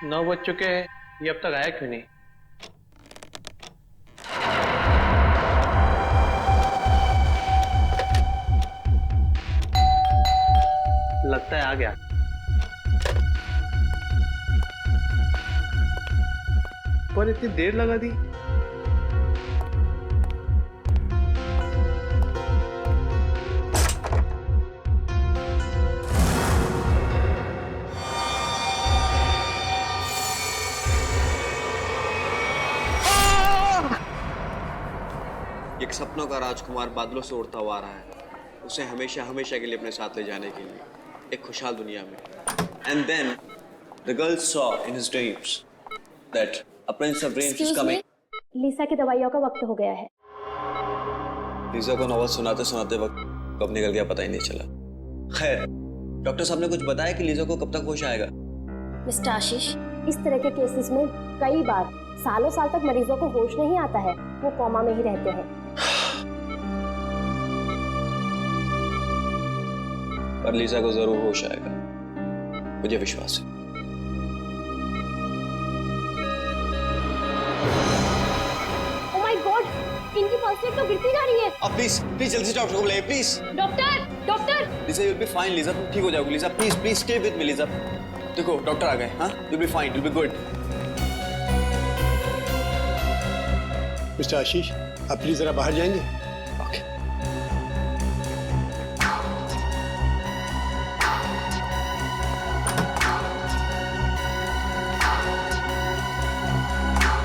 9 बज चुके हैं, ये अब तक आया क्यों नहीं? लगता है आ गया। पर इतनी देर लगा दी। एक सपनों का राजकुमार बादलों से उड़ता हुआ आ रहा है, उसे हमेशा हमेशा के लिए अपने साथ ले जाने के लिए एक खुशहाल दुनिया में। And then the girl saw in his dreams that a prince of dreams is coming. Lisa की दवाइयों का वक्त हो गया है। लीसा को नॉवल सुनाते सुनाते वक्त कब निकल गया पता ही नहीं चला। खैर, डॉक्टर साहब ने कुछ बताया कि लीसा को कब तक होश आएगा? मिस्टर आशीष, इस तरह के केसेस में कई बार सालों साल तक मरीजों को होश नहीं आता है, वो कोमा में ही रहते हैं। पर लीसा को जरूर होश आएगा, मुझे विश्वास है। ओह माय गॉड, इनकी पल्स रेट तो गिरती जा रही है। अब प्लीज प्लीज जल्दी से डॉक्टर को बुलाइए please. Doctor, doctor. Lisa you will be fine Lisa, तुम ठीक हो जाओगी Lisa. Please please stay with me Lisa. देखो डॉक्टर आ गए। हाँ, you will be fine, you will be good. Mister Ashish, आप प्लीज जरा बाहर जाएंगे? ओके।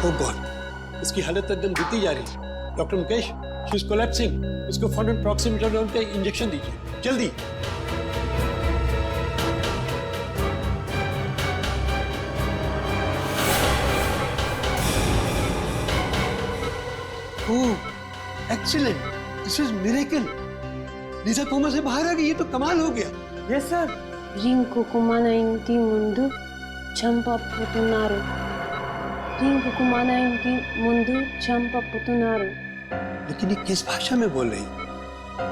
ओह गॉड, इसकी हालत एकदम गिरती जा रही है। Doctor Mukesh, she is collapsing. इसको फौरन प्रॉक्सिमेट्रोन का इंजेक्शन दीजिए, जल्दी। Oh excellent, this is miracle. Lisa coma से बाहर आ गई, ये तो कमाल हो गया। Yes sir. రింకుకుమన ఇంటి ముందు చంపపుతున్నారు రింకుకుమన ఇంటి ముందు చంపపుతున్నారు। लेकिन ये किस भाषा में बोल रही?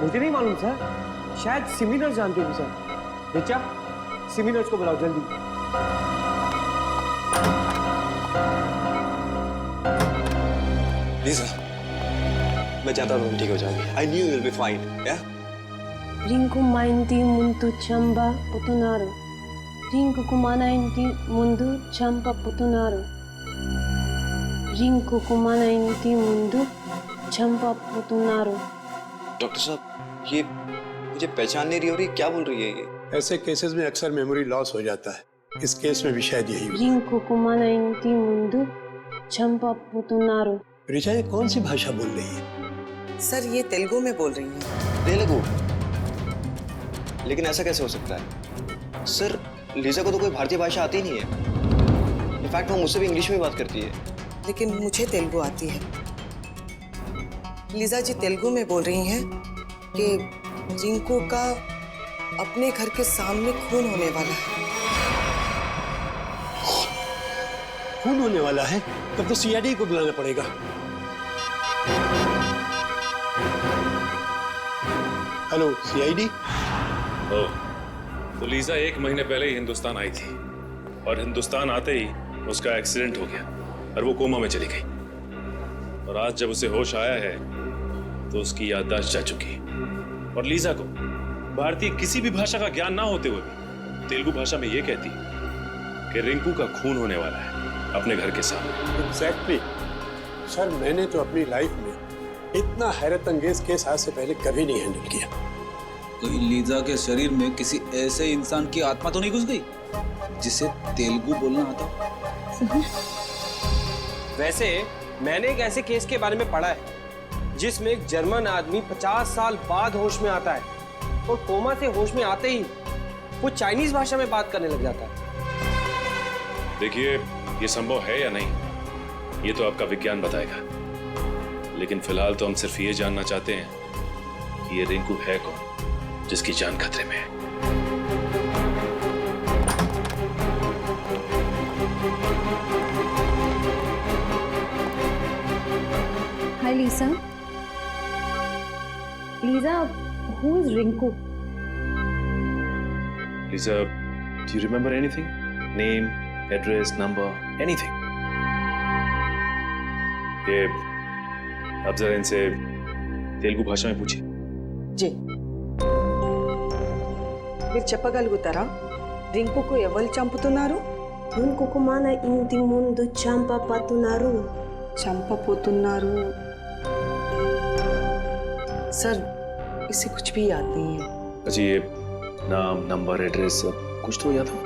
मुझे नहीं मालूम सर, शायद सिमिनर्स जानते हो सर। बेचा, सिमिनर्स को बुलाओ जल्दी। लीसा, मैं चाहता हूँ तुम ठीक हो जाओगी। I knew you will be fine. या రింకుకుమ ఇంటి ముందు చంపపుతున్నారు రింకుకుమన ఇంటి ముందు చంపపుతున్నారు రింకుకుమన ఇంటి ముందు చంపపుతున్నారు। डॉक्टर साहब, ये मुझे पहचान नहीं रही हो रही, क्या बोल रही है ये? ऐसे केसेस में अक्सर मेमोरी लॉस हो जाता है। इस केस में भी शायद यही हुआ। రింకుకుమన ఇంటి ముందు చంపపుతున్నారు। ऋचा, ये कौन सी भाषा बोल रही है? सर, ये तेलुगु में बोल रही हैं। तेलुगु? लेकिन ऐसा कैसे हो सकता है? सर, लीसा को तो कोई भारतीय भाषा आती नहीं है। इनफैक्ट वो मुझसे भी इंग्लिश में बात करती है। लेकिन मुझे तेलुगु आती है। लीजा जी तेलुगु में बोल रही हैं कि रिंकू का अपने घर के सामने खून होने वाला है। खून होने वाला है? तब तो सीआईडी को बुलाना पड़ेगा। Hello CID. ओह, तो लीजा 1 महीने पहले ही हिंदुस्तान आई थी और हिंदुस्तान आते ही उसका एक्सीडेंट हो गया और वो कोमा में चली गई। और आज जब उसे होश आया है तो उसकी याददाश्त जा चुकी है। और लीजा को भारतीय किसी भी भाषा का ज्ञान ना होते हुए भी तेलुगु भाषा में ये कहती कि रिंकू का खून होने वाला है अपने घर के सामने। एग्जैक्टली सर, मैंने तो अपनी लाइफ में इतना हैरत अंगेज केस आज से पहले कभी नहीं हैंडल किया। तो लीजा के शरीर में किसी ऐसे इंसान की आत्मा तो नहीं घुस गई जिसे तेलुगु बोलना आता? वैसे मैंने एक ऐसे केस के बारे में पढ़ा है जिसमें एक जर्मन आदमी 50 साल बाद होश में आता है और कोमा से होश में आते ही वो चाइनीज भाषा में बात करने लग जाता है। देखिए, ये संभव है या नहीं ये तो आपका विज्ञान बताएगा, लेकिन फिलहाल तो हम सिर्फ ये जानना चाहते हैं कि ये रिंकू है कौन जिसकी जान खतरे में है। Hi Lisa. Lisa, who is Rinku? Lisa, do you remember anything? Name, address, number, anything. ये अब जरा इनसे तेलुगु भाषा में पूछिए। जी మీరు చెప్పగలుగుతారా రింకుకు ఎవరు చంపుతున్నారు? కుమాన ఇంటి ముందు చంపబోతున్నారు. చంపపోతున్నారు सर इसे कुछ भी याद नहीं है। अच्छा, ये नाम, नंबर, एड्रेस कुछ तो याद हो?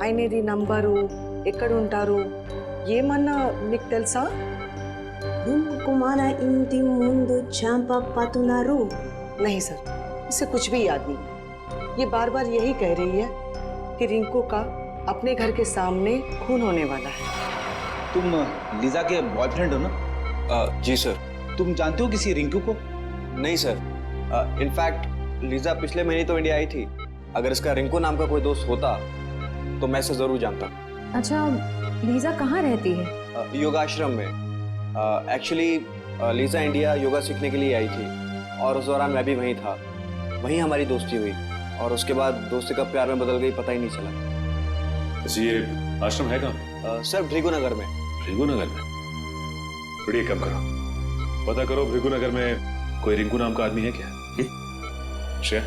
ఆయనది నంబరు, ఎక్కడ ఉంటారు, ఏమన్నా మీకు తెలుసా? కుమాన ఇంటి ముందు చంపబోతున్నారు. नहीं सर, इसे कुछ भी याद नहीं। ये बार बार यही कह रही है कि रिंकू का अपने घर के सामने खून होने वाला है। तुम लीजा के बॉयफ्रेंड हो ना? जी सर। तुम जानते हो किसी रिंकू को? नहीं सर, इनफैक्ट लीजा पिछले महीने तो इंडिया आई थी। अगर इसका रिंकू नाम का कोई दोस्त होता तो मैं इसे जरूर जानता। अच्छा, लीजा कहाँ रहती है? योगाश्रम में। एक्चुअली लीजा इंडिया योगा सीखने के लिए आई थी और उस दौरान मैं भी वहीं था। वहीं हमारी दोस्ती हुई और उसके बाद दोस्ती कब प्यार में बदल गई पता ही नहीं चला। अच्छा, ये आश्रम है कहाँ? सर भृगुनगर में। भृगुनगर में? बड़ी कम करो, पता करो भृगुनगर में कोई रिंकू नाम का आदमी है क्या? श्रेया,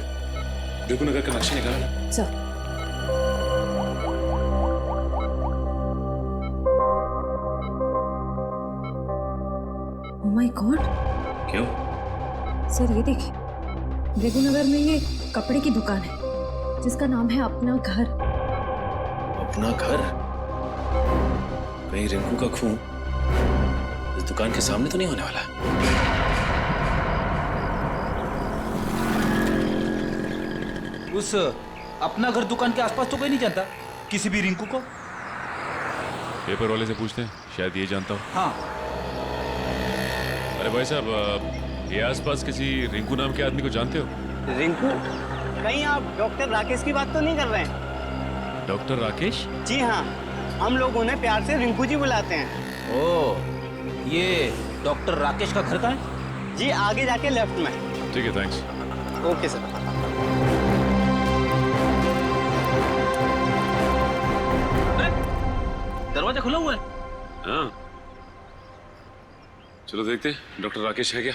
भृगुनगर का नक्शा निकाला ना? सर। Oh my God! क्यों? सर ये देखिए, भृगुनगर में ये कपड़े की दुकान है जिसका नाम है अपना घर। अपना घर? कहीं रिंकू का खून इस दुकान के सामने तो नहीं होने वाला? उस अपना घर दुकान के आसपास तो कोई नहीं जानता किसी भी रिंकू को? पेपर वाले से पूछते हैं, शायद ये जानता हो। हाँ। अरे भाई साहब, ये आसपास किसी रिंकू नाम के आदमी को जानते हो? रिंकू? कहीं आप डॉक्टर राकेश की बात तो नहीं कर रहे हैं? डॉक्टर राकेश? जी हाँ, हम लोग उन्हें प्यार से रिंकू जी बुलाते हैं। ओह, ये डॉक्टर राकेश का घर कहाँ है? जी आगे जाके लेफ्ट में। ठीक है, थैंक्स। Okay sir. दरवाजा खुला हुआ है। हाँ, चलो देखते हैं डॉक्टर राकेश है क्या।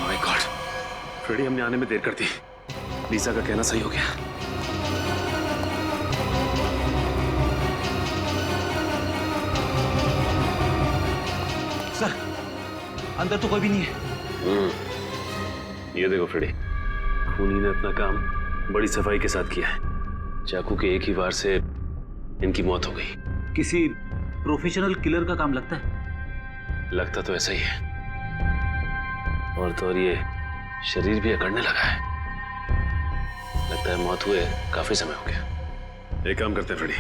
माय गॉड, फ्रेडी हमने आने में देर कर दी। लीजा का कहना सही हो गया। सर, अंदर तो कोई भी नहीं है। ये देखो फ्रेडी, खूनी ने अपना काम बड़ी सफाई के साथ किया है। चाकू के एक ही वार से इनकी मौत हो गई। किसी प्रोफेशनल किलर का काम लगता है। लगता तो ऐसा ही है, और तो और ये शरीर भी अकड़ने लगा है। लगता है मौत हुए काफी समय हो गया। एक काम करते हैं फ्रेडी,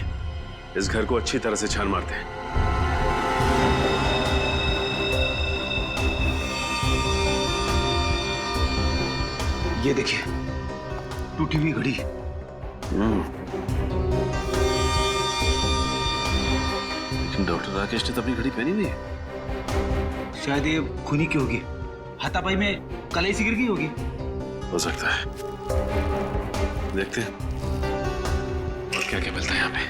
इस घर को अच्छी तरह से छान मारते हैं। ये देखिए, टूटी हुई घड़ी। लेकिन डॉक्टर राकेश ने तो अपनी घड़ी पहनी हुई है। शायद ये खूनी की होगी। हाथापाई में कलाई सी गिर गई होगी। हो सकता है, देखते हैं और क्या क्या मिलता है यहाँ पे।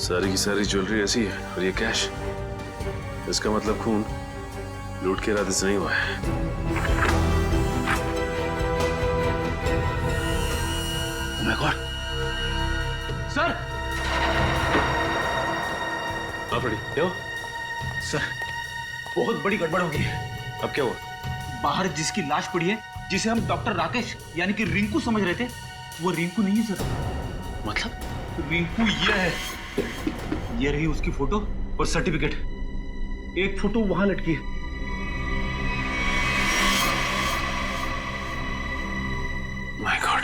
सारी की सारी ज्वेलरी ऐसी है और ये कैश। इसका मतलब खून लूट के इरादे से नहीं हुआ है। Oh my God! सर! हाँ फ्रेडी, क्या हुआ? सर, बहुत बड़ी गड़बड़ हो गई है। अब क्या हुआ? बाहर जिसकी लाश पड़ी है, जिसे हम डॉक्टर राकेश यानी कि रिंकू समझ रहे थे, वो रिंकू नहीं है सर। मतलब? रिंकू ये है। ये रही उसकी फोटो और सर्टिफिकेट। एक फोटो वहां लटकी है। माय गॉड,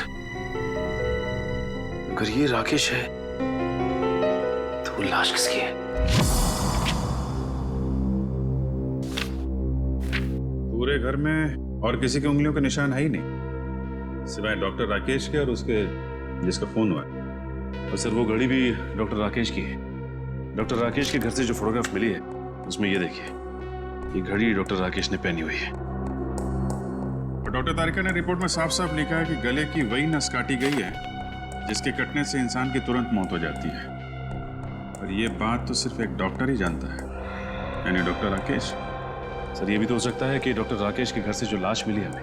अगर ये राकेश है तो लाश किसकी है? पूरे घर में और किसी की उंगलियों के निशान है ही नहीं, सिवाय डॉक्टर राकेश के और उसके जिसका फोन हुआ है। और सर वो घड़ी भी डॉक्टर राकेश की है। डॉक्टर राकेश के घर से जो फोटोग्राफ मिली है उसमें ये देखिए, ये घड़ी डॉक्टर राकेश ने पहनी हुई है। और डॉक्टर तारिका ने रिपोर्ट में साफ साफ लिखा है कि गले की वही नस काटी गई है जिसके कटने से इंसान की तुरंत मौत हो जाती है। और ये बात तो सिर्फ एक डॉक्टर ही जानता है, यानी डॉक्टर राकेश। सर ये भी तो हो सकता है कि डॉक्टर राकेश के घर से जो लाश मिली हमें,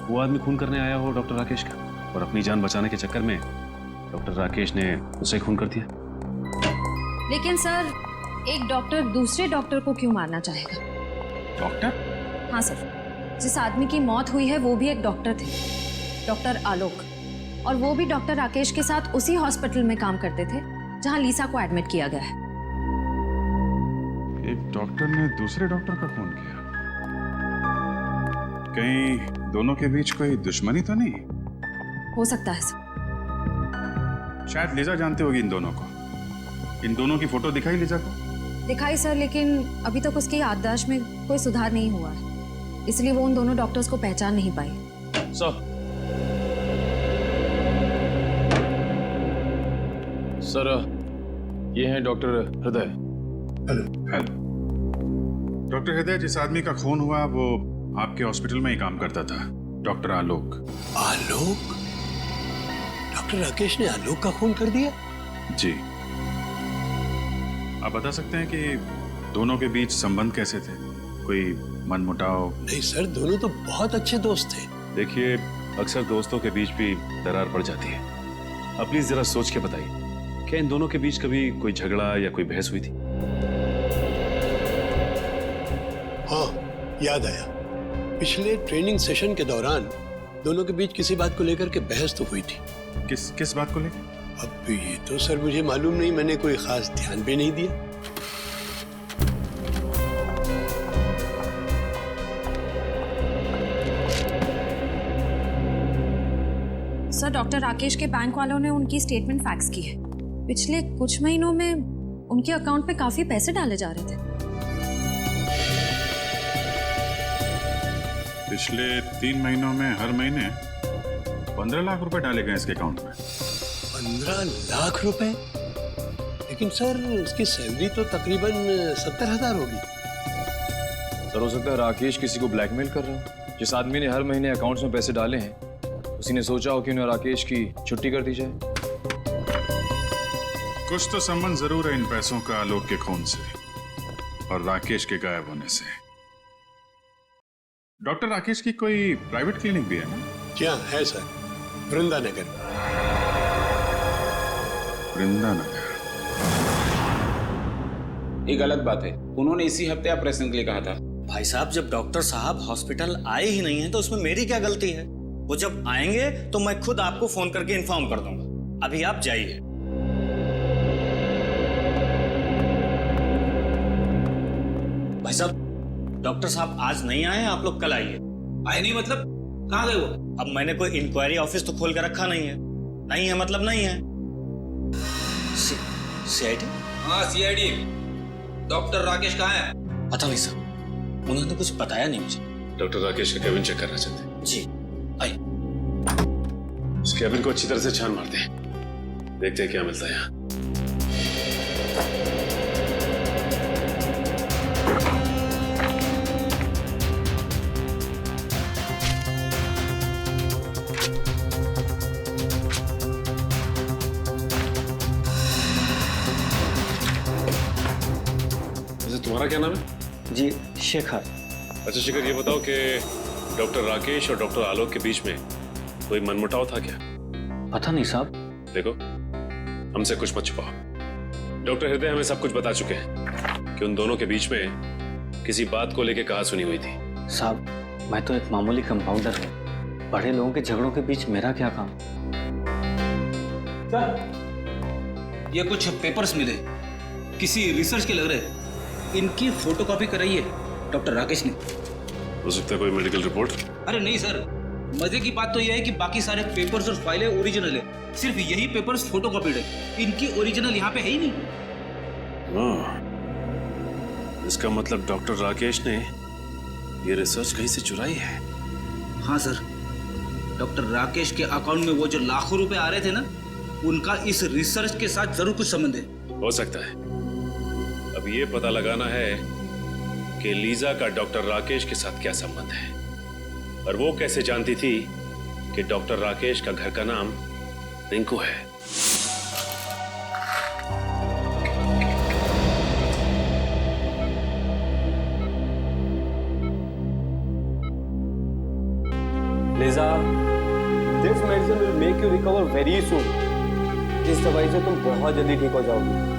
वो आदमी खून करने आया हो डॉक्टर राकेश का, और अपनी जान बचाने के चक्कर में डॉक्टर राकेश ने उसे खून कर दिया। लेकिन सर, एक डॉक्टर दूसरे डॉक्टर को क्यों मारना चाहेगा? डॉक्टर? हाँ सर, जिस आदमी की मौत हुई है वो भी एक डॉक्टर थे, डॉक्टर आलोक, और वो भी डॉक्टर राकेश के साथ उसी हॉस्पिटल में काम करते थे जहां लीसा को एडमिट किया गया है। एक डॉक्टर ने दूसरे डॉक्टर का खून किया? कहीं दोनों के बीच कोई दुश्मनी तो नहीं? हो सकता है सर। शायद लीजा जानती होगी इन दोनों को। इन दोनों की फोटो दिखाई लीजा को? दिखाई सर, लेकिन अभी तक उसकी याददाश्त में कोई सुधार नहीं हुआ है, इसलिए वो उन दोनों डॉक्टर्स को पहचान नहीं पाई। सर ये हैं डॉक्टर हृदय। हेलो। डॉक्टर हृदय, जिस आदमी का खून हुआ वो आपके हॉस्पिटल में ही काम करता था, डॉक्टर आलोक। आलोक? डॉक्टर राकेश ने आलोक का खून कर दिया? जी। आप बता सकते हैं कि दोनों के बीच संबंध कैसे थे? कोई मनमुटाव? नहीं सर, दोनों तो बहुत अच्छे दोस्त थे। देखिए, अक्सर दोस्तों के बीच भी दरार पड़ जाती है। अब प्लीज जरा सोच के बताइए, क्या इन दोनों के बीच कभी कोई झगड़ा या कोई बहस हुई थी? हाँ, याद आया। पिछले ट्रेनिंग सेशन के दौरान दोनों के बीच किसी बात को लेकर के बहस तो हुई थी। किस बात को लेकर? अब ये तो सर मुझे मालूम नहीं, मैंने कोई खास ध्यान भी नहीं दिया। सर, डॉक्टर राकेश के बैंक वालों ने उनकी स्टेटमेंट फैक्स की है। पिछले कुछ महीनों में उनके अकाउंट में काफी पैसे डाले जा रहे थे। पिछले 3 महीनों में हर महीने 15 लाख रुपए डाले गए इसके अकाउंट में। 15 लाख रुपए? लेकिन सर उसकी सैलरी तो तकरीबन 70,000 होगी। सर हो सकता है राकेश किसी को ब्लैकमेल कर रहा हो। जिस आदमी ने हर महीने अकाउंट्स में पैसे डाले हैं, उसी ने सोचा हो कि उन्हें राकेश की छुट्टी कर दी जाए। कुछ तो संबंध जरूर है इन पैसों का आलोक के खून से और राकेश के गायब होने से। डॉक्टर राकेश की कोई प्राइवेट क्लिनिक भी है ना? जी हाँ, है सर, वृंदानगर। वृंदानगर? ये गलत बात है। उन्होंने इसी हफ्ते ऑपरेशन के लिए कहा था। भाई साहब, जब डॉक्टर साहब हॉस्पिटल आए ही नहीं है तो उसमें मेरी क्या गलती है? वो जब आएंगे तो मैं खुद आपको फोन करके इन्फॉर्म कर दूंगा। अभी आप जाइए। भाई साहब, डॉक्टर साहब आज नहीं आए, आप लोग कल आइए। आए नहीं मतलब? कहाँ गए वो? अब मैंने कोई इंक्वायरी ऑफिस तो खोल कर रखा नहीं है। नहीं है मतलब नहीं है। सीआईडी? हाँ सीआईडी। डॉक्टर राकेश कहाँ है? पता नहीं सर, उन्होंने कुछ बताया नहीं मुझे। डॉक्टर राकेश का केबिन चेक करना चाहते हैं? जी आइए। उस केबिन को अच्छी तरह से छान मारते हैं, देखते हैं क्या मिलता है यहाँ। तुम्हारा क्या नाम है? जी शेखर। अच्छा शेखर, ये बताओ कि डॉक्टर राकेश और डॉक्टर आलोक के बीच में कोई मनमुटाव था क्या? पता नहीं साहब। देखो, हमसे कुछ मत छुपाओ। डॉक्टर हृदय हमें सब कुछ बता चुके हैं कि उन दोनों के बीच में किसी बात को लेकर कहा सुनी हुई थी। साहब, मैं तो एक मामूली कंपाउंडर हूँ। बड़े लोगों के झगड़ों के बीच मेरा क्या काम? सर, ये कुछ पेपर्स मिले, किसी रिसर्च के लग रहे। इनकी फोटोकॉपी कराई है डॉक्टर राकेश ने। हो सकता है कोई मेडिकल रिपोर्ट। अरे नहीं सर, मजे की बात तो यह है कि बाकी सारे पेपर्स और फाइलें ओरिजिनल है, सिर्फ यही पेपर्स फोटोकॉपीड है। इनकी ओरिजिनल यहाँ पे है ही नहीं। इसका मतलब डॉक्टर राकेश ने ये रिसर्च कहीं से चुराई है। हाँ सर, डॉक्टर राकेश के अकाउंट में वो जो लाखों रुपए आ रहे थे ना, उनका इस रिसर्च के साथ जरूर कुछ संबंध है। हो सकता है। अब ये पता लगाना है कि लीजा का डॉक्टर राकेश के साथ क्या संबंध है, और वो कैसे जानती थी कि डॉक्टर राकेश का घर का नाम रिंकू है। Lisa, this medicine will make you recover very soon. इस दवाई से तुम बहुत जल्दी ठीक हो जाओगी।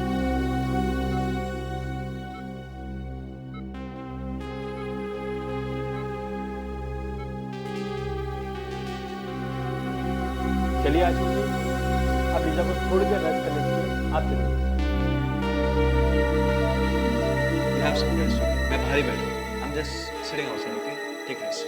चलिए आशीष जी, आप लिजा को थोड़ी देर रेस्ट करने दीजिए। आप चलिए। मैं बाहर ही बैठूं। I'm just sitting outside, okay? Take rest.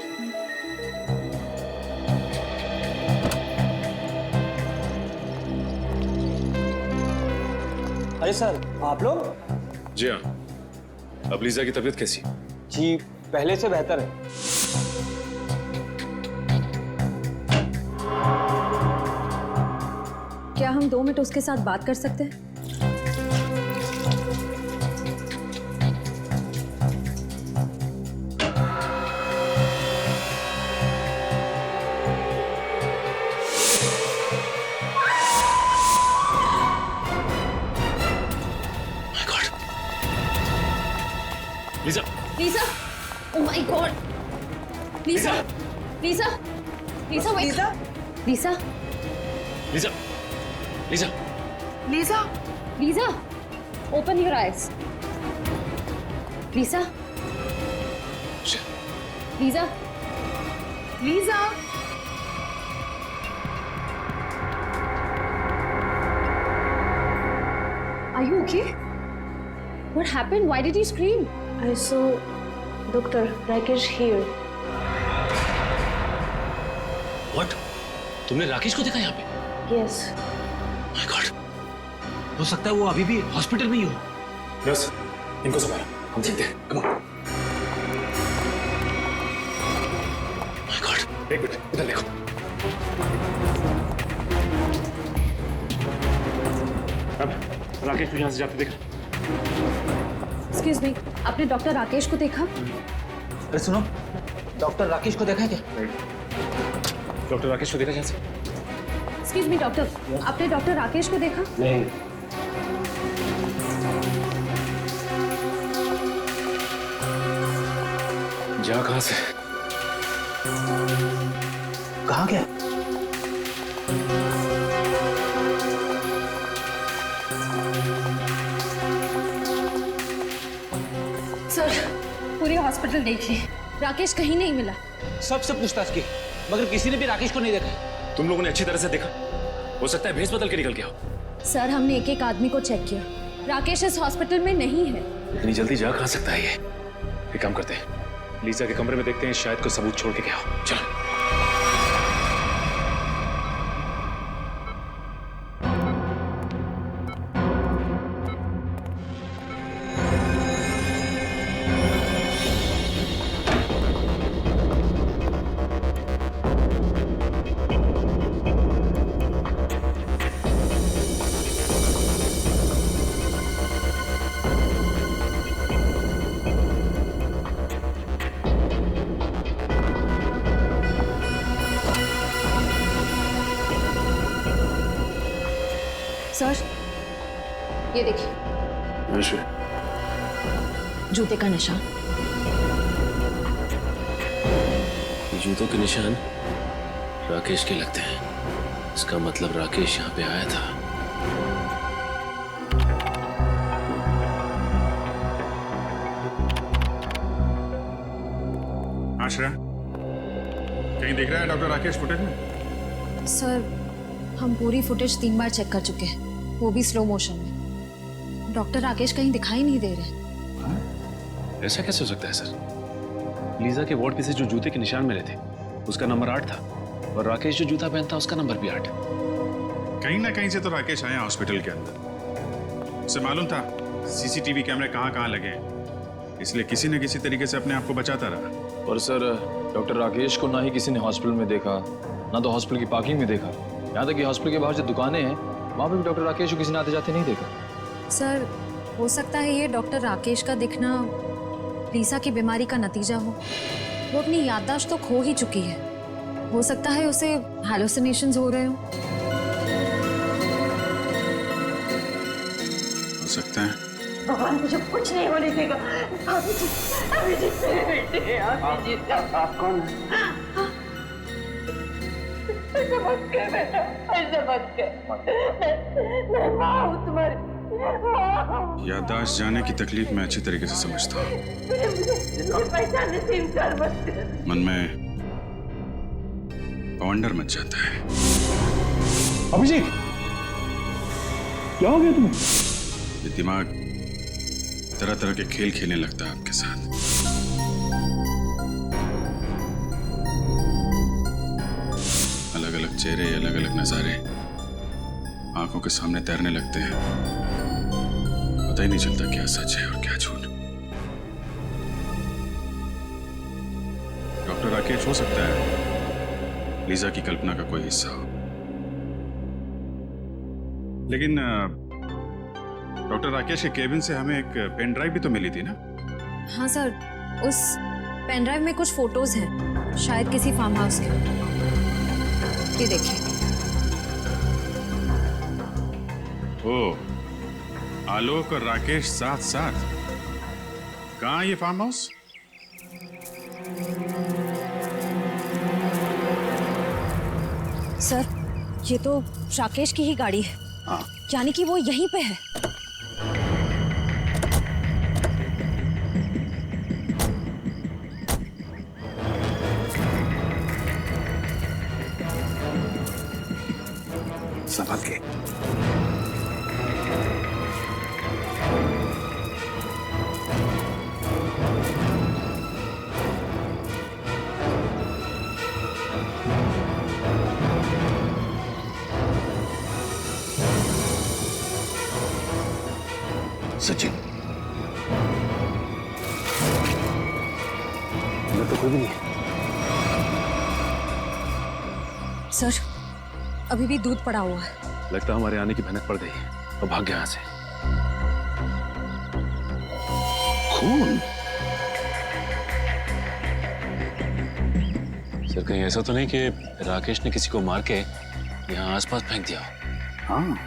अरे सर, आप लोग? जी हाँ। अब लीजा की तबीयत कैसी? जी पहले से बेहतर है। क्या हम 2 मिनट उसके साथ बात कर सकते हैं? Lisa! Lisa! Oh my God! Lisa! Lisa! Lisa! wait. Lisa? Lisa! Lisa! Lisa! Lisa? Lisa! Open your eyes. Lisa! Lisa! Lisa? Are you okay? What happened? Why did you scream? I saw Dr. Rakesh here. What? तुमने राकेश को देखा यहाँ पे? Yes. My God! हो सकता है वो अभी भी हॉस्पिटल में ही हो। नर्स, इनको संभालो, हम चलते हैं। Come on. My God! एक मिनट, इधर देखो। अब राकेश को यहाँ से जाते देखा? Excuse me, आपने डॉक्टर राकेश को देखा? अरे सुनो, डॉक्टर राकेश को देखा है क्या? डॉक्टर राकेश को देखा यहाँ से? Excuse me, डॉक्टर, आपने डॉक्टर राकेश को देखा? नहीं। जा कहाँ से? कहाँ गया? सर, पूरी हॉस्पिटल देख ली, राकेश कहीं नहीं मिला। सबसे पूछताछ की, मगर किसी ने भी राकेश को नहीं देखा। तुम लोगों ने अच्छी तरह से देखा? हो सकता है भेस बदल के निकल गया हो। सर, हमने एक एक आदमी को चेक किया, राकेश इस हॉस्पिटल में नहीं है। इतनी जल्दी जा कहाँ सकता है ये? एक काम करते हैं, लीजा के कमरे में देखते हैं, शायद कोई सबूत छोड़ के गया हो। चलो। सर, ये देखिए, जूते का निशान। जूतों के निशान राकेश के लगते हैं। इसका मतलब राकेश यहाँ पे आया था। आश्रा, कहीं दिख रहा है डॉक्टर राकेश फुटेज में? सर, हम पूरी फुटेज 3 बार चेक कर चुके हैं, वो भी स्लो मोशन में। डॉक्टर राकेश कहीं दिखाई नहीं दे रहे। ऐसा कैसे हो सकता है सर? लीजा के वार्ड पे से जो जूते के निशान मिले थे उसका नंबर 8 था और राकेश जो जूता पहनता उसका नंबर भी 8। कहीं ना कहीं से तो राकेश आया हॉस्पिटल के अंदर। उसे मालूम था सीसीटीवी कैमरे कहाँ लगे हैं, इसलिए किसी न किसी तरीके से अपने आप को बचाता रहा। और सर डॉक्टर राकेश को ना ही किसी ने हॉस्पिटल में देखा, ना तो हॉस्पिटल की पार्किंग में देखा, यहाँ तक कि हॉस्पिटल के बाहर जो दुकानें हैं वहाँ पर भी डॉक्टर राकेश को किसी ने आते जाते नहीं देखा। सर हो सकता है ये डॉक्टर राकेश का दिखना लीसा की बीमारी का नतीजा हो। वो अपनी याददाश्त तो खो ही चुकी है, हो सकता है उसे हैलुसिनेशंस हो रहे हो। हो सकता है। भगवान मुझे कुछ नहीं होने देगा। अभिजीत मेरे बेटे हैं, अभिजीत। आप कौन हैं? ऐसे मत कर बेटा, ऐसे मत कर। मैं माँ हूँ तुम्हारी, माँ हूँ। याददाश्त जाने की तकलीफ मैं अच्छी तरीके से समझता हूँ। मुझे पहचानने से इनकार मत कर। मन में वंडर मच जाता है। अभिजीत, क्या हो गया तुम्हें? ये दिमाग तरह तरह के खेल खेलने लगता है आपके साथ। अलग अलग चेहरे, अलग अलग नजारे आंखों के सामने तैरने लगते हैं। पता ही नहीं चलता क्या सच है और क्या झूठ। डॉक्टर राकेश हो सकता है लीजा की कल्पना का कोई हिस्सा हो, लेकिन डॉक्टर राकेश के केबिन से हमें एक पेन ड्राइव भी तो मिली थी ना? हाँ सर, उस पेन ड्राइव में कुछ फोटोज हैं, शायद किसी फार्म हाउस के। ये देखिए। ओह, आलोक और राकेश साथ साथ। कहाँ ये फार्म हाउस? सर ये तो राकेश की ही गाड़ी है। हाँ। यानी कि वो यहीं पे है। संभल के। सचिन, मैं तो कोई भी नहीं है। सर अभी भी दूध पड़ा हुआ है। लगता है हमारे आने की भनक पड़ गई है और भाग गया यहाँ से। खून? सर कहीं ऐसा तो नहीं कि राकेश ने किसी को मार के यहाँ आसपास फेंक दिया हो? हाँ,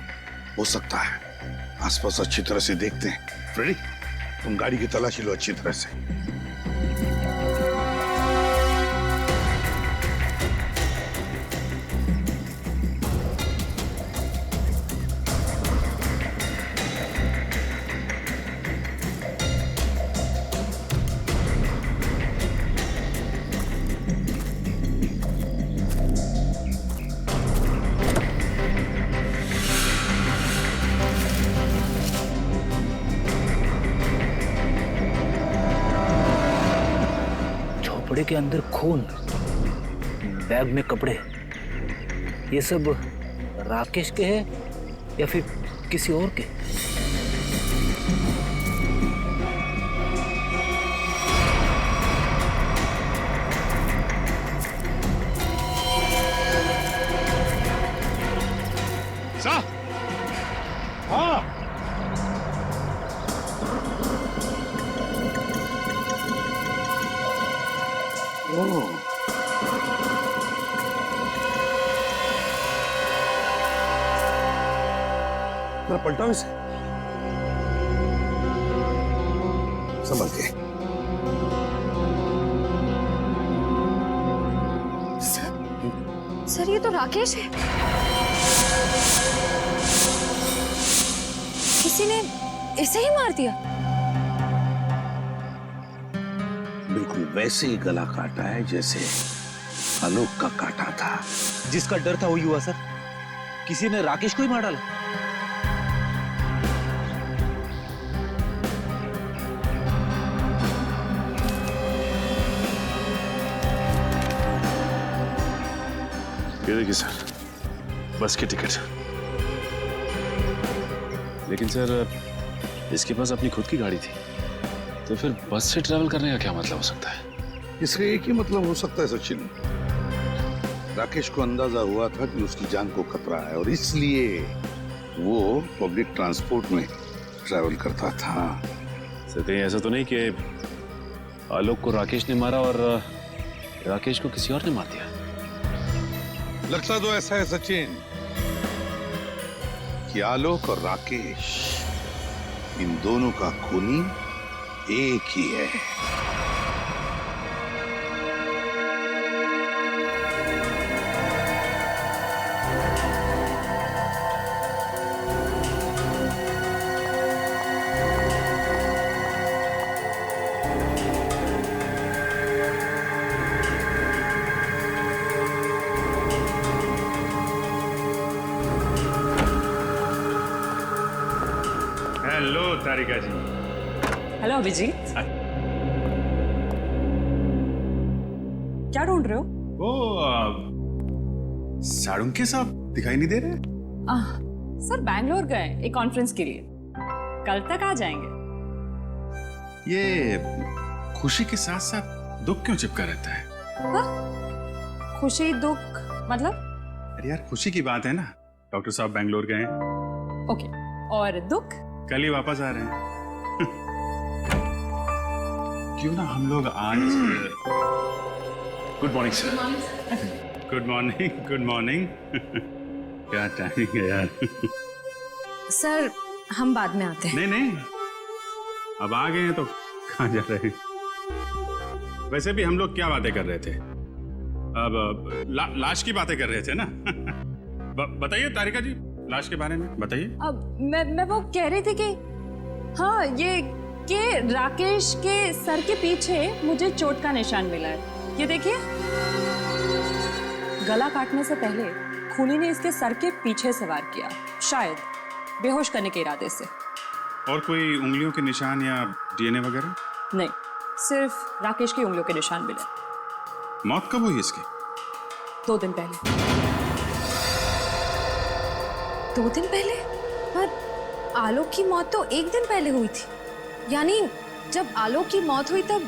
हो सकता है। आसपास अच्छी तरह से देखते हैं। फ्रेडी, तुम गाड़ी की तलाशी लो अच्छी तरह से। कपड़े के अंदर खून, बैग में कपड़े, ये सब राकेश के हैं या फिर किसी और के? हाँ, मैं पलटाऊं इसे? संभल के। सर ये तो राकेश है। किसी ने इसे ही मार दिया। बिल्कुल वैसे ही गला काटा है जैसे आलोक का काटा था। जिसका डर था वही हुआ सर। किसी ने राकेश को ही मार डाला। ये देखिए सर, बस की टिकट। लेकिन सर इसके पास अपनी खुद की गाड़ी थी, तो फिर बस से ट्रैवल करने का क्या मतलब हो सकता है? इसका एक ही मतलब हो सकता है सचिन, राकेश को अंदाजा हुआ था कि उसकी जान को खतरा है और इसलिए वो पब्लिक ट्रांसपोर्ट में ट्रैवल करता था। सर कहीं ऐसा तो नहीं कि आलोक को राकेश ने मारा और राकेश को किसी और ने मार दिया? लगता तो ऐसा है सचिन कि आलोक और राकेश इन दोनों का खूनी एक ही है। हेलो तारिका जी। हेलो अभिजीत। क्या ढूंढ रहे हो? वो साड़ुंके साहब दिखाई नहीं दे रहे? सर बैंगलोर गए एक कॉन्फ्रेंस के लिए, कल तक आ जाएंगे। ये खुशी के साथ साथ दुख क्यों चिपका रहता है? खुशी दुख मतलब? अरे यार खुशी की बात है ना, डॉक्टर साहब बैंगलोर गए हैं। ओके, और दुख? कल ही वापस आ रहे हैं। क्यों ना हम लोग आज। Good morning sir. Good morning, good morning. क्या टाइमिंग है यार। सर हम बाद में आते हैं। नहीं नहीं, अब आ गए हैं तो कहाँ जा रहे हैं? वैसे भी हम लोग क्या बातें कर रहे थे? अब लाश की बातें कर रहे थे ना। बताइए तारिका जी, लाश के बारे में बताइए। अब मैं वो कह रही थी कि हाँ, ये कि राकेश के सर के पीछे मुझे चोट का निशान मिला है। ये देखिए, गला काटने से पहले खूनी ने इसके सर के पीछे से वार किया, शायद बेहोश करने के इरादे से। और कोई उंगलियों के निशान या डीएनए वगैरह? नहीं, सिर्फ राकेश की उंगलियों के निशान मिले। मौत कब हुई इसकी? 2 दिन पहले। 2 दिन पहले? पर आलोक की मौत तो 1 दिन पहले हुई थी। यानी जब आलोक की मौत हुई तब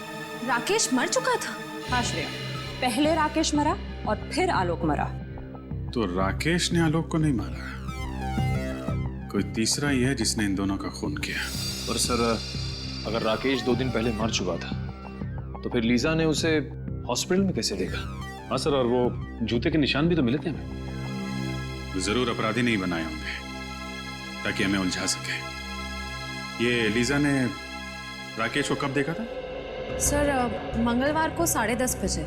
राकेश मर चुका था। हाँ श्रेया, पहले राकेश मरा और फिर आलोक मरा। तो राकेश ने आलोक को नहीं मारा, कोई तीसरा ही है जिसने इन दोनों का खून किया। पर सर अगर राकेश 2 दिन पहले मर चुका था तो फिर लीजा ने उसे हॉस्पिटल में कैसे देखा? हाँ सर, और वो जूते के निशान भी तो मिले थे हमें। जरूर अपराधी नहीं बनाए होंगे ताकि हमें उलझा सके। ये लीजा ने राकेश को कब देखा था? सर मंगलवार को 10:30 बजे।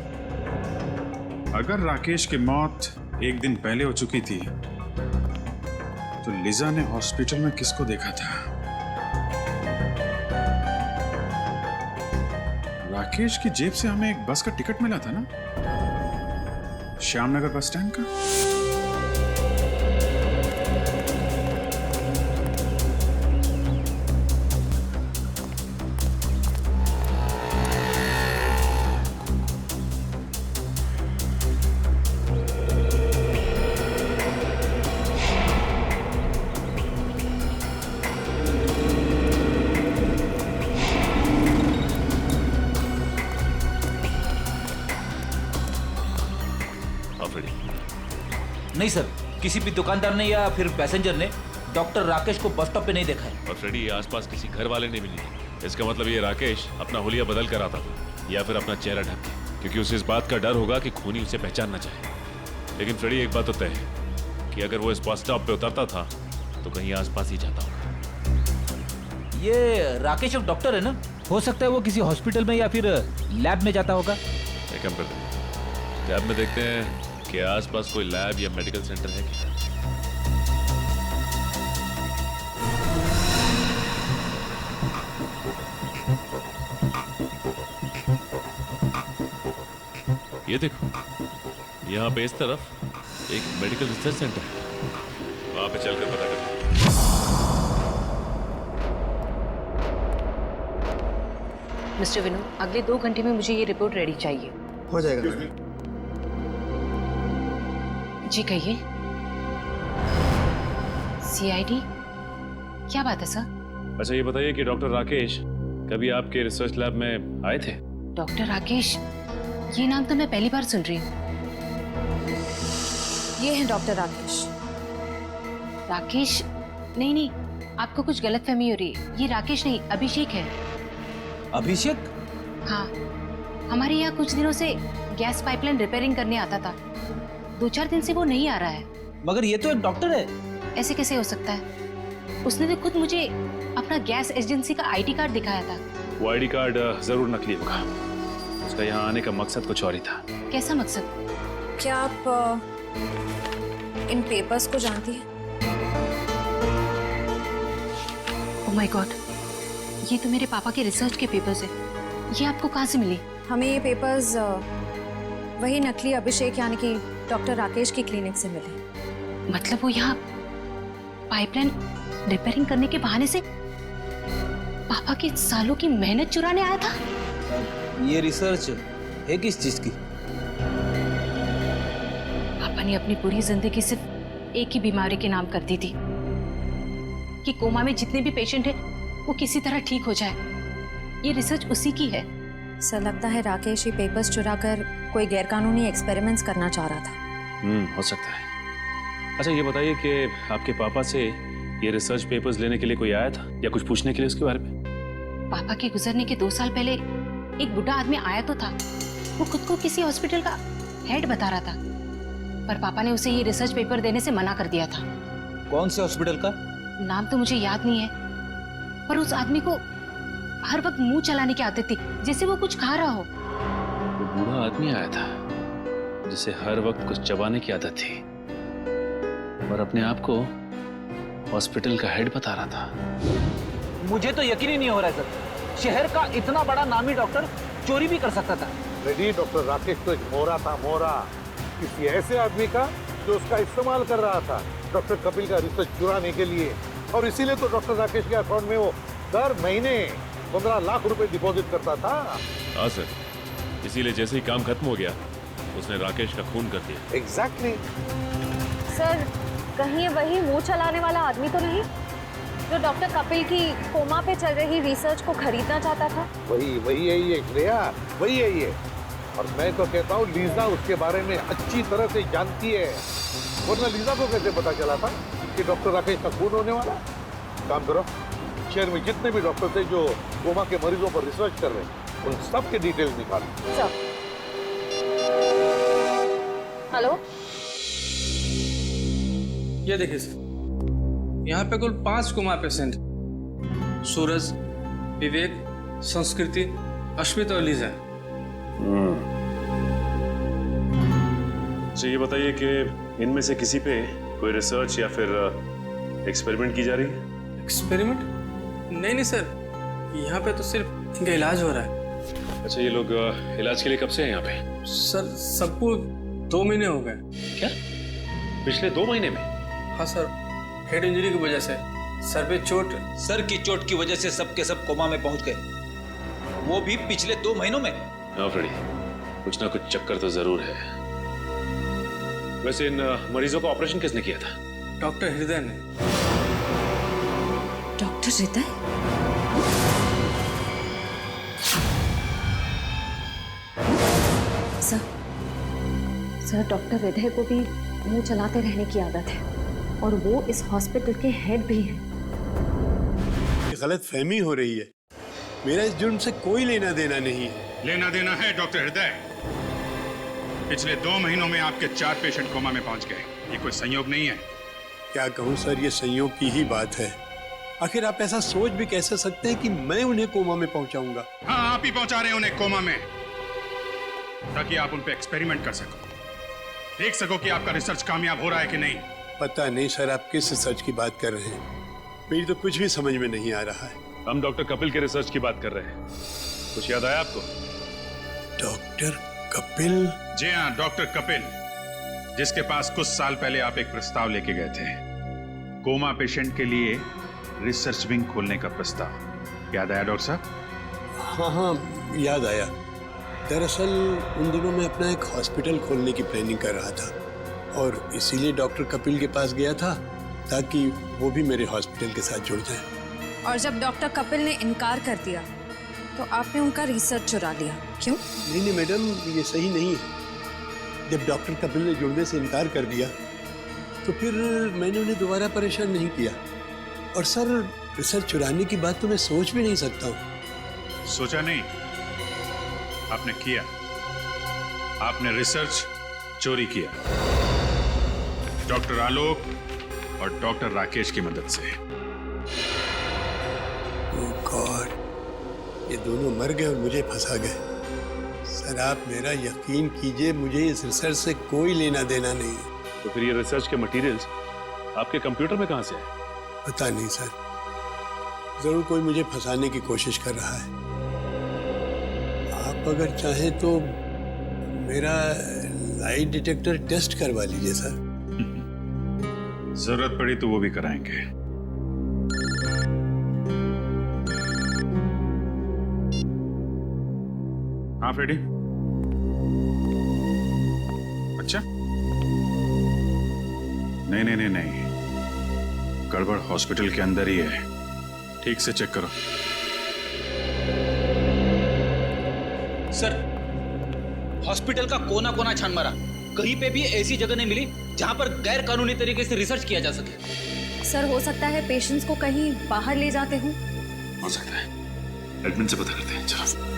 अगर राकेश की मौत 1 दिन पहले हो चुकी थी तो लीजा ने हॉस्पिटल में किसको देखा था? राकेश की जेब से हमें एक बस का टिकट मिला था ना, श्यामनगर बस स्टैंड का। नहीं सर, किसी भी दुकानदार ने या फिर पैसेंजर ने डॉक्टर राकेश को बस स्टॉप पे नहीं देखा है। और फ्रेडी, आसपास किसी घर वाले ने भी नहीं। इसका मतलब ये राकेश अपना हुलिया बदल कर आता था या फिर अपना चेहरा ढक के, क्योंकि उसे इस बात का डर होगा कि खूनी उसे पहचान न चाहे। लेकिन फ्रेडी, एक बात तो तय है कि अगर वो इस बस स्टॉप पे उतरता था तो कहीं आसपास ही जाता होगा। ये राकेश एक डॉक्टर है ना, हो सकता है वो किसी हॉस्पिटल में या फिर लैब में जाता होगा। एक काम करते हैं, लैब में देखते हैं कि आसपास कोई लैब या मेडिकल सेंटर है क्या। ये देखो, यहाँ पे इस तरफ एक मेडिकल रिसर्च सेंटर है, वहां पे चलकर पता करते हैं। मिस्टर विनोद, अगले 2 घंटे में मुझे ये रिपोर्ट रेडी चाहिए। हो जाएगा। जी कहिए। सीआईडी? क्या बात है सर? अच्छा ये बताइए कि डॉक्टर राकेश कभी आपके रिसर्च लैब में आए थे? डॉक्टर राकेश, ये नाम तो मैं पहली बार सुन रही हूँ। ये है डॉक्टर राकेश। राकेश? नहीं नहीं, आपको कुछ गलतफहमी हो रही है। ये राकेश नहीं, अभिषेक है। अभिषेक? हाँ, हमारे यहाँ कुछ दिनों से गैस पाइपलाइन रिपेयरिंग करने आता था। 2-4 दिन से वो नहीं आ रहा है। मगर ये तो एक डॉक्टर है। ऐसे कैसे हो सकता है? उसने तो खुद मुझे अपना गैस एजेंसी का आईडी कार्ड दिखाया था। वो आईडी कार्ड जरूर नकली होगा। उसका यहाँ आने का मकसद कुछ और ही था। कैसा मकसद? क्या आप इन पेपर्स को जानती हैं? ओह माय गॉड, ये तो मेरे पापा के रिसर्च के पेपर्स हैं। ये आपको कहाँ से मिली? हमें ये पेपर्स वही नकली अभिषेक यानी कि डॉक्टर राकेश की क्लिनिक से मिले। मतलब वो यहाँ पाइपलाइन रिपेयरिंग करने के बहाने से पापा की सालों की मेहनत चुराने आया था? ये रिसर्च है किस चीज की? पापा ने अपनी पूरी जिंदगी सिर्फ एक ही बीमारी के नाम कर दी थी कि कोमा में जितने भी पेशेंट हैं वो किसी तरह ठीक हो जाए। ये रिसर्च उसी की है। सर लगता है राकेश ये पेपर्स चुराकर कोई गैरकानूनी एक्सपेरिमेंट्स करना चाह रहा था। हो सकता है। अच्छा ये बताइए कि आपके पापा से ये रिसर्च पेपर्स लेने के लिए कोई आया था या कुछ पूछने के लिए उसके बारे में? पापा के गुजरने के 2 साल पहले एक बुढ़ा आदमी आया तो था। वो खुद को किसी हॉस्पिटल का हेड बता रहा था, पर पापा ने उसे ये रिसर्च पेपर देने से मना कर दिया था। कौन से हॉस्पिटल का? नाम तो मुझे याद नहीं है, पर उस आदमी को हर वक्त मुंह चलाने की आदत थी, जैसे वो कुछ खा रहा हो। वो बूढ़ा आदमी आया था जिसे हर वक्त कुछ चबाने की आदत थी और अपने आप को हॉस्पिटल का हेड बता रहा था। मुझे तो यकीन ही नहीं हो रहा है सर, शहर का इतना बड़ा नामी डॉक्टर चोरी भी कर सकता था। रेडी, डॉक्टर राकेश तो एक मोहरा था, मोहरा किसी ऐसे आदमी का जो उसका इस्तेमाल कर रहा था डॉक्टर कपिल का रिसर्च चुराने के लिए। और इसीलिए तो डॉक्टर राकेश के अकाउंट में वो दर महीने 15 लाख रुपए डिपॉजिट करता था। हाँ सर, इसीलिए जैसे ही काम खत्म हो गया उसने राकेश का खून कर दिया। एग्जैक्टली। सर कहीं ये वही मुंह चलाने वाला आदमी तो नहीं जो डॉक्टर कपिल की कोमा पे चल रही रिसर्च को खरीदना चाहता था? वही है ये श्रेया, वही है ये। और मैं तो कहता हूँ लीजा उसके बारे में अच्छी तरह से जानती है, वरना लीजा को कैसे पता चला था कि डॉक्टर राकेश का खून होने वाला? काम करो, शहर में जितने भी डॉक्टर थे जो कोमा के मरीजों पर रिसर्च कर रहे हैं उन सब के डिटेल्स निकालो। हेलो, ये देखिए सर, यहाँ पे कुल 5 कोमा पेशेंट, सूरज, विवेक, संस्कृति, अश्मित और लीजा। अच्छा ये बताइए कि इनमें से किसी पे कोई रिसर्च या फिर एक्सपेरिमेंट की जा रही है? एक्सपेरिमेंट? नहीं सर, यहाँ पे तो सिर्फ इनका इलाज हो रहा है। अच्छा ये लोग इलाज के लिए कब से हैं यहाँ पे? सर सबको 2 महीने हो गए। क्या? पिछले 2 महीने में? हाँ सर, हेड इंजरी की वजह से, सर पे चोट। सर की चोट की वजह से सब के सब कोमा में पहुंच गए, वो भी पिछले 2 महीनों में। हाँ फ्रेडी, कुछ ना कुछ चक्कर तो जरूर है। वैसे इन मरीजों का ऑपरेशन किसने किया था? डॉक्टर हृदय ने। डॉक्टर हृदय? सर डॉक्टर हृदय को भी मुंह चलाते रहने की आदत है और वो इस हॉस्पिटल के हेड भी हैं। गलत फहमी हो रही है, मेरा इस जुर्म से कोई लेना देना नहीं है। लेना देना है डॉक्टर हृदय। पिछले 2 महीनों में आपके 4 पेशेंट कोमा में पहुंच गए। ये कोई संयोग नहीं है। क्या कहूँ सर, ये संयोग की ही बात है। आखिर आप ऐसा सोच भी कैसे सकते हैं कि मैं उन्हें कोमा में पहुंचाऊंगा? हाँ, आप ही पहुंचा रहे हैं उन्हें कोमा में, ताकि आप उन पे एक्सपेरिमेंट कर सको, देख सको कि आपका रिसर्च कामयाब हो रहा है कि नहीं। पता नहीं सर, आप किस रिसर्च की बात कर रहे हैं, मेरी तो कुछ भी समझ में नहीं आ रहा है। हम डॉक्टर कपिल के रिसर्च की बात कर रहे हैं। कुछ याद आया आपको? डॉक्टर कपिल? जी हाँ, डॉक्टर कपिल, जिसके पास कुछ साल पहले आप एक प्रस्ताव लेके गए थे, कोमा पेशेंट के लिए रिसर्च विंग खोलने का प्रस्ताव। याद आया डॉक्टर साहब? हाँ याद आया। दरअसल उन दिनों मैं अपना एक हॉस्पिटल खोलने की प्लानिंग कर रहा था और इसीलिए डॉक्टर कपिल के पास गया था ताकि वो भी मेरे हॉस्पिटल के साथ जुड़ जाए। और जब डॉक्टर कपिल ने इनकार कर दिया तो आपने उनका रिसर्च चुरा लिया, क्यों? नहीं मैडम, ये सही नहीं है। जब डॉक्टर कपिल ने जुड़ने से इनकार कर दिया तो फिर मैंने उन्हें दोबारा परेशान नहीं किया। और सर, रिसर्च चुराने की बात तो मैं सोच भी नहीं सकता हूँ। सोचा नहीं, आपने किया। आपने रिसर्च चोरी किया, डॉक्टर आलोक और डॉक्टर राकेश की मदद से। ओह गॉड, ये दोनों मर गए और मुझे फंसा गए। सर, आप मेरा यकीन कीजिए, मुझे इस रिसर्च से कोई लेना देना नहीं है। तो फिर ये रिसर्च के मटेरियल्स आपके कंप्यूटर में कहां से आए? पता नहीं सर, जरूर कोई मुझे फंसाने की कोशिश कर रहा है। आप अगर चाहें तो मेरा लाइट डिटेक्टर टेस्ट करवा लीजिए सर। जरूरत पड़ी तो वो भी कराएंगे। हाँ फ्रेडी, अच्छा नहीं, गड़बड़ हॉस्पिटल के अंदर ही है। ठीक से चेक करो। सर, हॉस्पिटल का कोना कोना छान मारा, कहीं पे भी ऐसी जगह नहीं मिली जहां पर गैर कानूनी तरीके से रिसर्च किया जा सके। सर, हो सकता है पेशेंट्स को कहीं बाहर ले जाते हों। हो सकता है, एडमिन से पता करते हैं। चलो।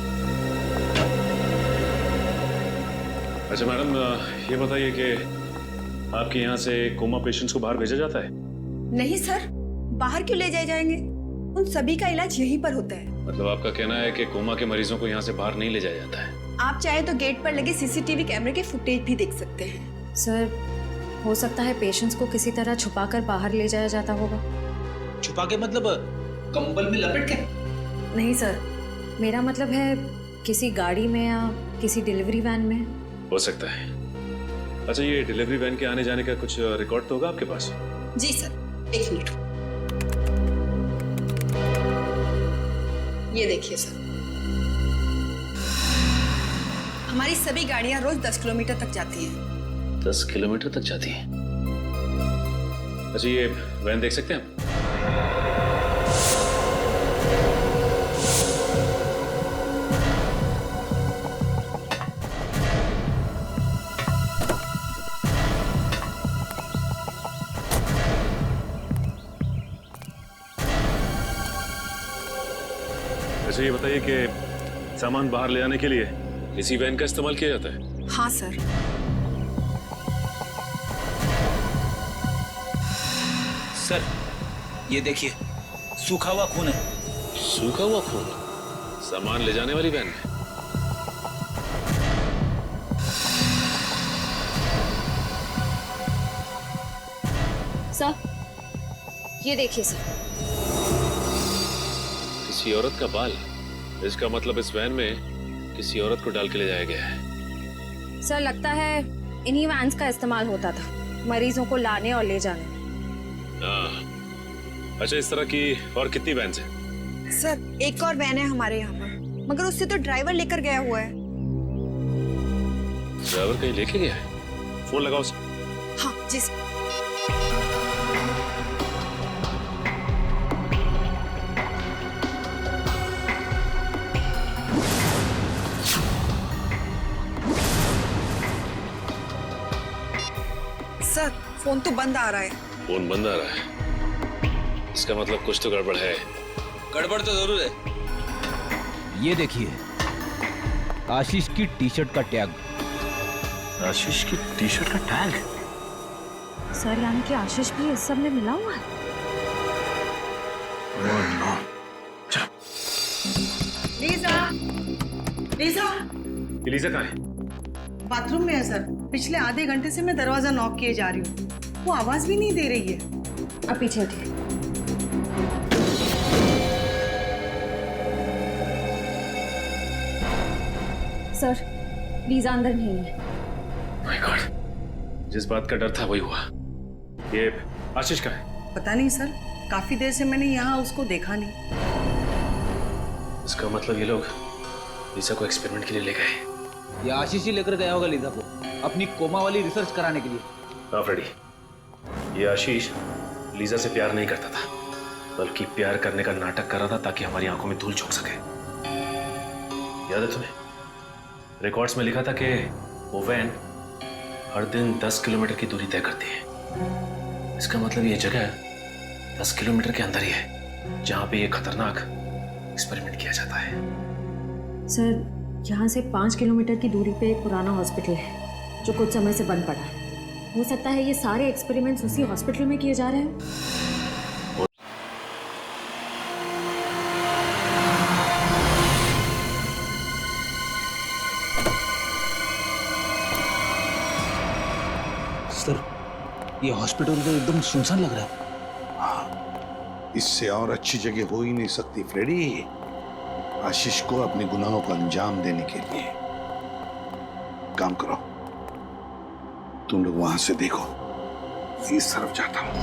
अच्छा मैडम, ये बताइए कि आपके यहाँ से कोमा पेशेंट्स को बाहर भेजा जाता है? नहीं सर, बाहर क्यों ले जाए जाएंगे? उन सभी का इलाज यहीं पर होता है। मतलब आपका कहना है कि कोमा के मरीजों को यहाँ से बाहर नहीं ले जाया जाता है? आप चाहे तो गेट पर लगे सीसीटीवी कैमरे के फुटेज भी देख सकते हैं। सर, हो सकता है पेशेंट्स को किसी तरह छुपाकर बाहर ले जाया जाता होगा। छुपा के मतलब कंबल में लपेट के? नहीं सर, मेरा मतलब है किसी गाड़ी में या किसी डिलीवरी वैन में। हो सकता है। अच्छा, ये डिलीवरी वैन के आने जाने का कुछ रिकॉर्ड तो होगा आपके पास? जी सर, एक मिनट। ये देखिए सर, हमारी सभी गाड़ियां रोज 10 किलोमीटर तक जाती हैं। 10 किलोमीटर तक जाती हैं? अच्छा, ये वैन देख सकते हैं हम? अच्छा, ये बताइए कि सामान बाहर ले जाने के लिए इसी वैन का इस्तेमाल किया जाता है? हाँ सर। सर, ये देखिए, सूखा हुआ खून है। सूखा हुआ खून? सामान ले जाने वाली वैन में? सर, ये देखिए सर। किसी औरत का बाल? इसका मतलब इस वैन में किसी औरत को डाल के ले जाया गया है। सर, लगता है इन्हीं वैन्स का इस्तेमाल होता था मरीजों को लाने और ले जाने में। अच्छा, इस तरह की और कितनी वैन्स हैं? सर, एक और वैन है हमारे यहाँ पर, मगर उससे तो ड्राइवर लेकर गया हुआ है। ड्राइवर कहीं लेके गया है? फोन लगाओ उसे। हाँ जी सर। सर, फोन तो बंद आ रहा है। फोन बंद आ रहा है? इसका मतलब कुछ तो गड़बड़ है। गड़बड़ तो जरूर है। ये देखिए, आशीष की टी शर्ट का टैग। आशीष की टी शर्ट का टैग? सर, यानी कि आशीष भी इस सब में मिला हुआ है? Lisa, Lisa. लीजा कहाँ है? बाथरूम में है सर। पिछले आधे घंटे से मैं दरवाजा नॉक किए जा रही हूँ, वो आवाज भी नहीं दे रही है। अब पीछे हटिए। सर, लीजा अंदर नहीं है। माय गॉड, जिस बात का डर था वही हुआ। ये आशीष का है? पता नहीं सर, काफी देर से मैंने यहाँ उसको देखा नहीं। इसका मतलब ये लोग लीजा को एक्सपेरिमेंट के लिए ले गए। ये आशीष ही लेकर गया होगा लीजा को अपनी कोमा वाली रिसर्च कराने के लिए। हाँ फ्रेडी, ये आशीष लीजा से प्यार नहीं करता था, बल्कि प्यार करने का नाटक कर रहा था ताकि हमारी आंखों में धूल झोंक सके। याद है तुम्हें? रिकॉर्ड्स में लिखा था कि वो वैन हर दिन 10 किलोमीटर की दूरी तय करती है। इसका मतलब ये जगह 10 किलोमीटर के अंदर ही है जहां पे ये खतरनाक एक्सपेरिमेंट किया जाता है। सर, यहाँ से 5 किलोमीटर की दूरी पे एक पुराना हॉस्पिटल है जो कुछ समय से बंद पड़ा है। हो सकता है ये सारे एक्सपेरिमेंट्स उसी हॉस्पिटल में किए जा रहे हैं। सर, ये हॉस्पिटल तो एकदम सुनसान लग रहा है। इससे और अच्छी जगह हो ही नहीं सकती फ्रेडी, आशीष को अपने गुनाहों को अंजाम देने के लिए। काम करो, तुम लोग वहां से देखो, इस तरफ जाता हूं।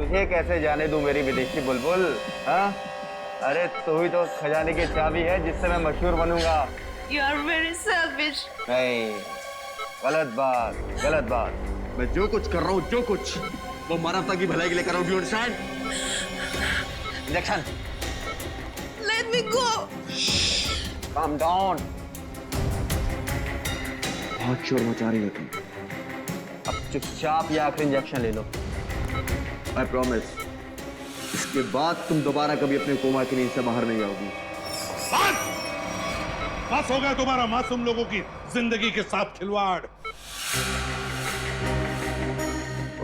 तुझे कैसे जाने दूं मेरी विदेशी बुलबुल? हाँ, अरे तू ही तो खजाने की चाबी है जिससे मैं मशहूर बनूंगा। You are very selfish. नहीं, गलत बात, गलत बात। मैं जो कुछ कर रहा हूँ, जो कुछ, वो मानवता की भलाई के लिए कर रहा हूँ। Do you understand? Injection. Let me go. Calm down. बहुत शोर मचा रही हो तुम। अब चुपचाप ये आखिरी इंजेक्शन ले लो। I promise. इसके बाद तुम दोबारा कभी अपने कोमा की नींद से बाहर नहीं आओगी। बस हो गया तुम्हारा मासूम लोगों की जिंदगी के साथ खिलवाड़।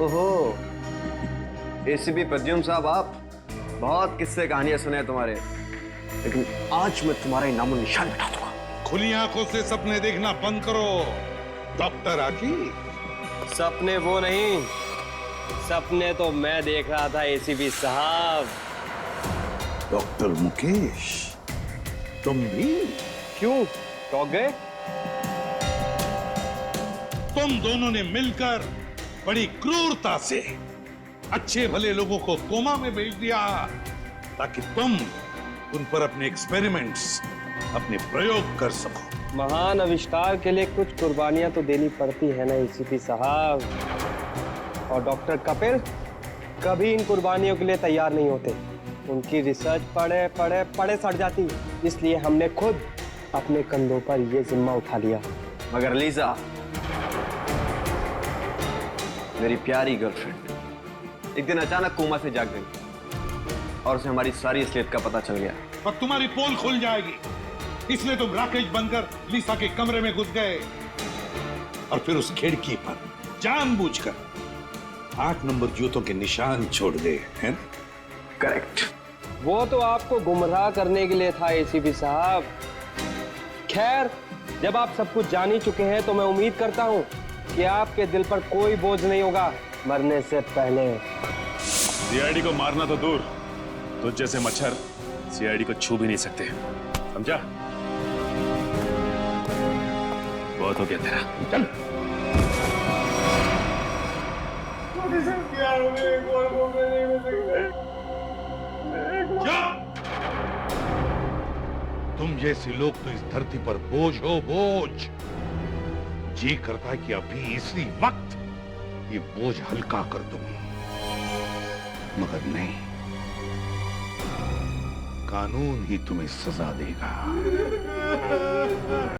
ओहो, एसीपी प्रद्युम्न साहब, आप बहुत किस्से कहानियां सुने हैं तुम्हारे, लेकिन आज मैं तुम्हारा नामो निशान मिटा दूंगा। खुली आंखों से सपने देखना बंद करो डॉक्टर आशीष। सपने वो नहीं, सपने तो मैं देख रहा था एसीपी साहब। डॉक्टर मुकेश, तुम भी? क्यों, चौंक गए? तुम दोनों ने मिलकर बड़ी क्रूरता से अच्छे भले लोगों को कोमा में भेज दिया ताकि तुम उन पर अपने एक्सपेरिमेंट्स, अपने प्रयोग कर सको। महान आविष्कार के लिए कुछ कुर्बानियां तो देनी पड़ती है ना एसीपी साहब, और डॉक्टर कपिल कभी इन कुर्बानियों के लिए तैयार नहीं होते। उनकी रिसर्च पढ़े पढ़े पढ़े सड़ जाती, इसलिए हमने खुद अपने कंधों पर यह जिम्मा उठा लिया। मगर लीजा, मेरी प्यारी गर्लफ्रेंड, एक दिन अचानक कोमा से जाग गई और उसे हमारी सारी असलियत का पता चल गया। और तुम्हारी पोल खुल जाएगी, इसलिए तुम राकेश बनकर लीसा के कमरे में घुस गए और फिर उस खिड़की पर जानबूझकर 8 नंबर जूतों के निशान छोड़ गए, हैं? करेक्ट। वो तो आपको गुमराह करने के लिए था एसीपी साहब। खैर, जब आप सब कुछ जान ही चुके हैं तो मैं उम्मीद करता हूं कि आपके दिल पर कोई बोझ नहीं होगा मरने से पहले। सीआईडी को मारना तो दूर, तो जैसे मच्छर सीआईडी को छू भी नहीं सकते, समझा? बहुत हो गया तेरा, चल। तुम जैसे लोग तो इस धरती पर बोझ हो, बोझ। जी करता है कि अभी इसी वक्त ये बोझ हल्का कर दूं, मगर नहीं, कानून ही तुम्हें सजा देगा।